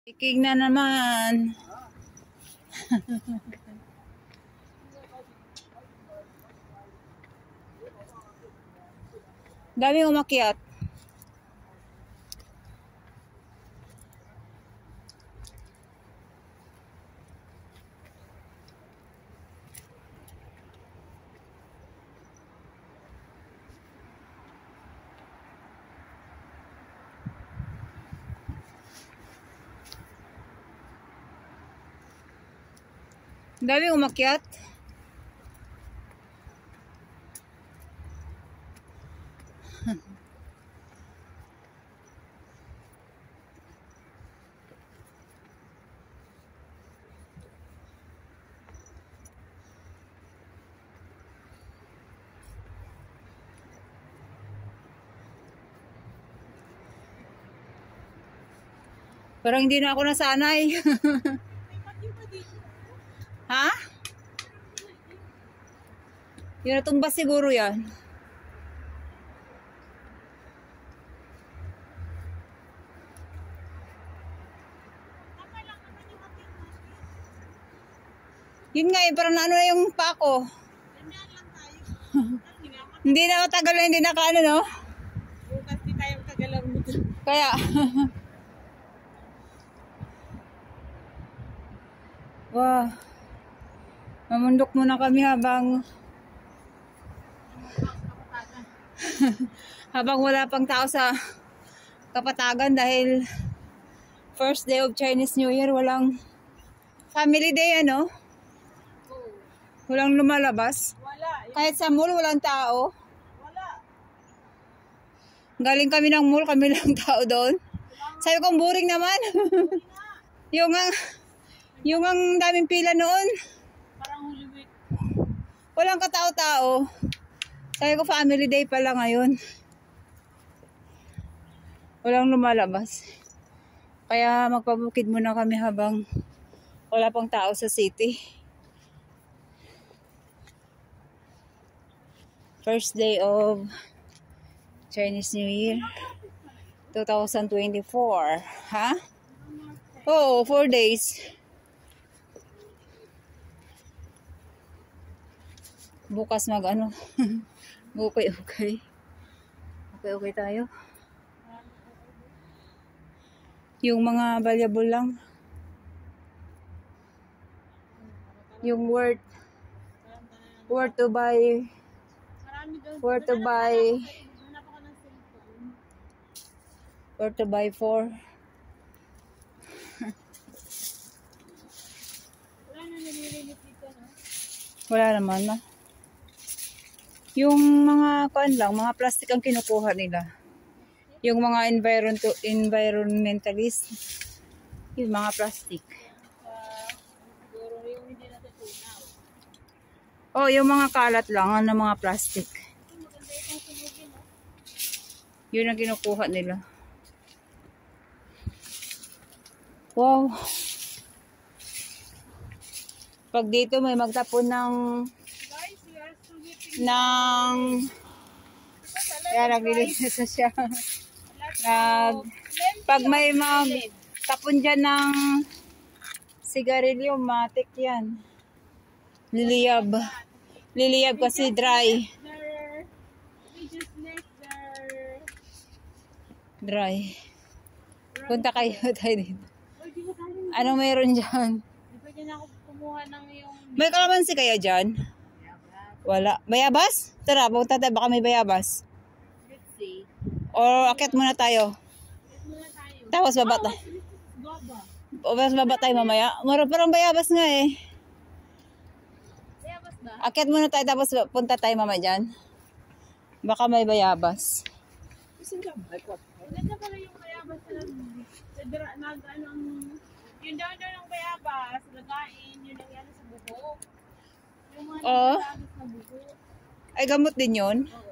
Iking na naman. Daming umakyat. Daming umakyat. Parang hindi na ako nasanay. Ha? Yung natumba siguro yan. Yun nga eh, parang ano na yung pako. Hindi na matagal na hindi nakaano, no? Bukas di tayo kagalaw mo. Kaya. Wow. Mamundok muna kami habang wala pang tao sa Kapatagan dahil first day of Chinese New Year, walang family day, ano? Walang lumalabas. Wala. Kahit sa mall, walang tao. Wala. Galing kami ng mall, kami lang tao doon. Sabi ko, boring naman. yung ang daming pila noon. Parang Holy Week. Walang katao-tao. Sabi ko, family day pala ngayon. Walang lumalabas. Kaya magpabukid muna kami habang wala pang tao sa city. First day of Chinese New Year 2024. Ha? Oo, 4 days. Bukas mag-ano. Okay tayo. Yung mga valuable lang. Yung worth to buy. Worth to buy 4. Wala na nililimit dito, no? Wala naman na. Yung mga kuan lang, mga plastic ang kinukuha nila. Yung mga environmentalist, yung mga plastic. Siguro yung hindi natutunaw. Oh, yung mga kalat lang, ano, mga plastic. Maganda itong sunugin, no? Yun ang kinukuha nila. Wow. Pag dito may magtapon ng Guys, we are still waiting. Kaya naglilinis na siya. Pag may magtapon dyan ng sigarilyo, matik yan. Liliyab kasi dry. We just left there. Dry. Punta kayo tayo dito. Uy, di ba tayo? Anong meron dyan? Di ba dyan ako kumuha ng yung... May kalamansi kaya dyan? Wala. Bayabas? Tara, punta tayo. Baka may bayabas. Let's see. O akyat muna tayo. Muna tayo. Tapos baba tayo. Baba. O baba tayo mamaya. Parang bayabas nga eh. Bayabas ba? Akyat muna tayo tapos punta tayo mamaya dyan. Baka may bayabas. Maganda pala yung bayabas yung daw ng bayabas, nagain, yun ang yan sa buhok. Yung mga Oo. bayabas na buhok. Ay, gamot din yun. Oo.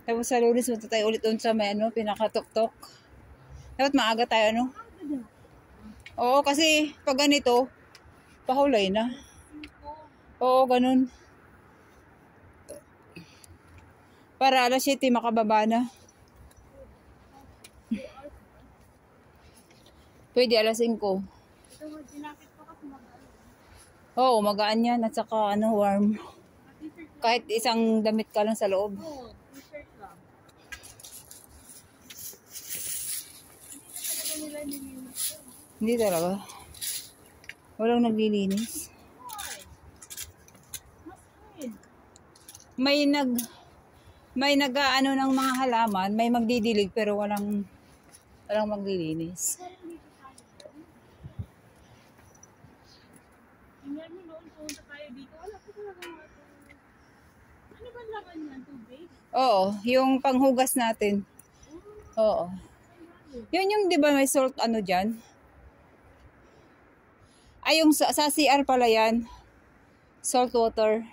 Tapos sa Lunes, punta tayo ulit doon sa may ano, pinakatok-tok. Dapat maaga tayo, ano? Oo, kasi pag ganito, pahulay na. Oo, ganun. Para alas 7 makababa na. Pwede alas 5. Ito mo, dinakit ko kasi mag-ano. Oo, magaan yan at saka warm. T-shirt lang. Kahit isang damit ka lang sa loob. Oo, t-shirt lang. Hindi na talaga nila nilinis ko. Hindi talaga. Walang naglilinis. Why? Mas clean. May nag-aano ng mga halaman, may magdidilig pero walang maglilinis. Parang dito tayo. Tingnan mo noon, punta tayo dito. Wala pa talaga mga ito. Ano ba laman yan? Tubig? Oo, yung panghugas natin. Oo. Yun yung 'di ba may salt ano diyan? Ay yung sa CR pala yan. Salt water.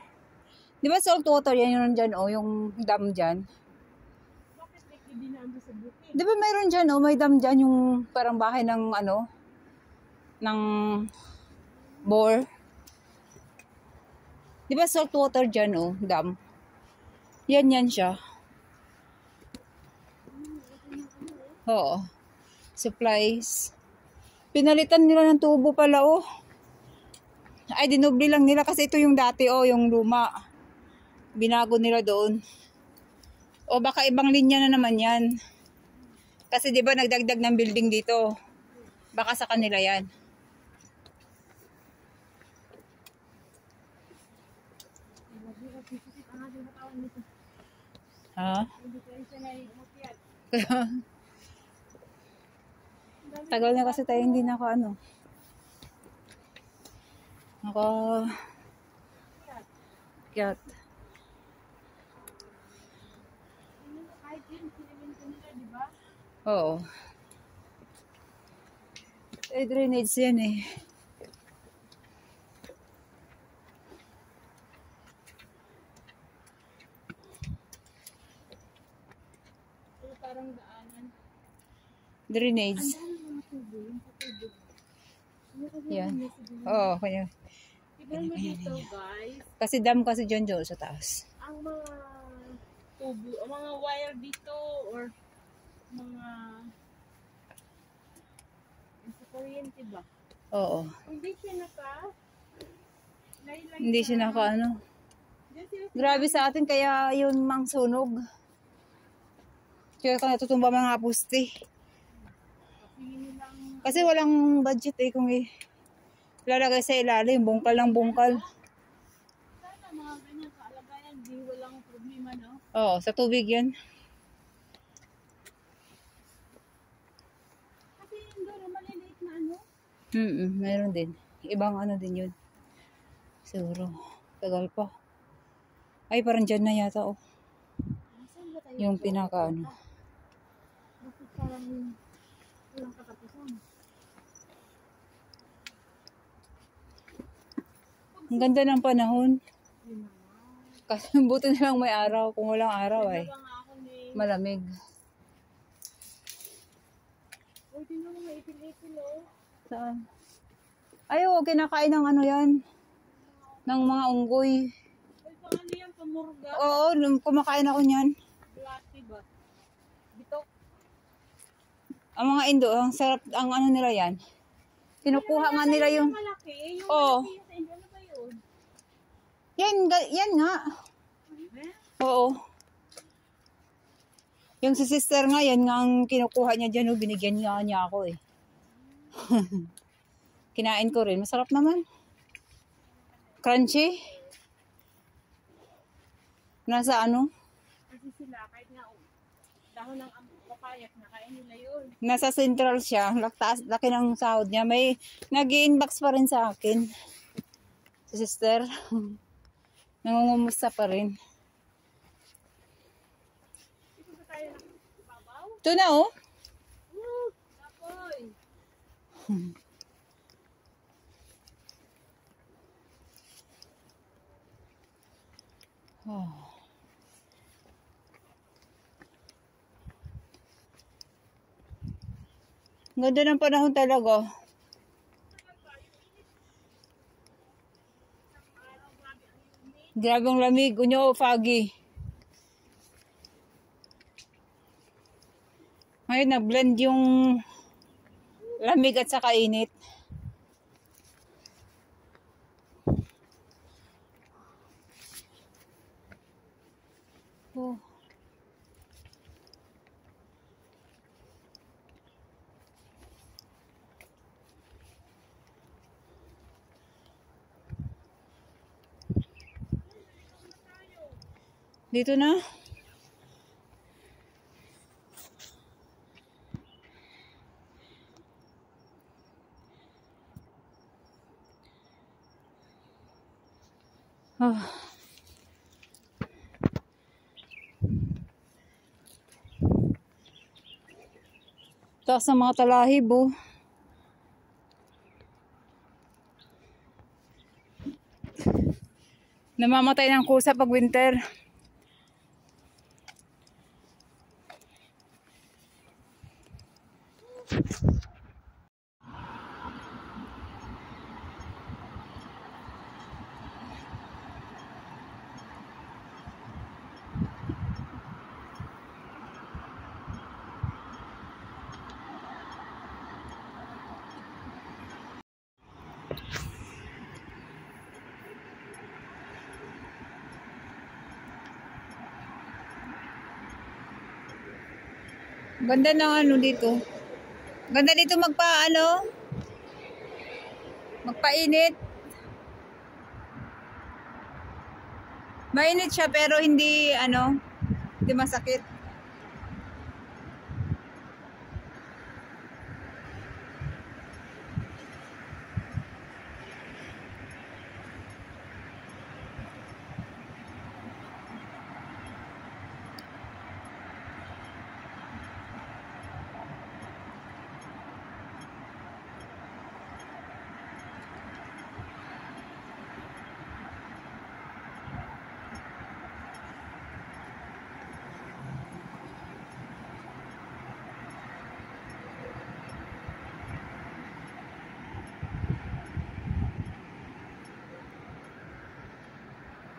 'Di ba salt water yan yung nandiyan yung dam diyan? Bakit hindi namin sa bukid? 'Di ba mayroon diyan may dam diyan yung parang bahay ng ng bore. 'Di ba salt water diyan dam? Yan siya. Oo. Supplies. Pinalitan nila ng tubo pala Ay, dinubli lang nila kasi ito yung dati yung luma. Binago nila doon. O baka ibang linya na naman yan. Kasi 'di ba nagdagdag ng building dito. Baka sa kanila yan. Ha? Tagal na kasi tayo hindi naka Kiyat. Kahit yun, sinimin ko nila, di ba? Oo. Drainage yan Pero parang daanan. Drainage. Ang dami mga tubo, yung patubig. Yan. Oo, kanya. Tignan mo dito, guys. Kasi dam kasi dyan sa taas. Ang mga tubo, ang mga wire dito, or mga sa kuryente ba? Oo. Hindi siya Hindi siya Diyan sila Grabe sa atin kaya yun mang sunog. Kaya ka natutumba mga puste. nilang Kasi walang budget kung lalagay sa ilalim. Bungkal ng bungkal. sana mga ganyan kaalagayan, di walang problema, no? Oo, sa tubig yan. Kasi yung doon, maliliit na Meron din. Ibang din yun. Siguro. Tagal pa. Ay, parang dyan na yata Nasaan ba tayo? yung pinaka Bakit parang walang katapusan? Ang ganda ng panahon. Yun na nga. Kasi buti na lang may araw. Kung walang araw Ganda nga ako ni... malamig. Uy, tingnan mo, may ipil-ipil, Saan? Ay, kinakain ng yan. Ng mga unggoy. Uy, paano yan? Pamurga? Oo, kumakain ako niyan. Blati ba? Bitok? Ang mga Indo, ang sarap, ang nila yan. Kinukuha nga nila yung... Malaki. Yung Oo. malaki sa India, ano ba yun? Yan nga. Oo. Yung si sister nga, yan nga ang kinukuha niya dyan. Binigyan niya ako Kinain ko rin. Masarap naman. Crunchy. Nasa Kasi sila, kahit nga dahon ng papayat, nakain nila yun. Nasa central siya. Laki ng sahod niya. May nag-i-inbox pa rin sa akin. Si sister. Nangungumusta pa rin. Dito ba tayo nakababaw? Ito na Apoy! Oh. Ganda ng panahon talaga. Isang araw, grabe Grabe ang lamig. Unyo, foggy. Ngayon, nag-blend yung lamig at saka init. Oh. Dito na. Oh. Taas ng mga talahib, oh. Namamatay ng kusa pag winter. Ganda ng ano dito. Ganda dito magpainit. Mainit siya pero hindi hindi masakit.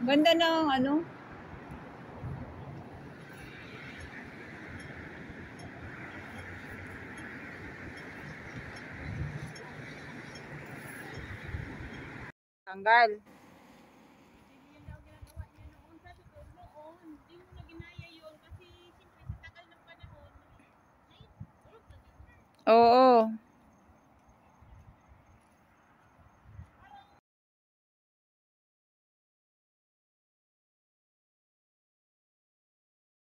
Ganda ng tanggal. Hindi yan daw ginagawa niya noon. Sabi ko, noon, hindi mo na ginaya yun kasi siyempre sa tagal ng panahon, tulog na din. Oo.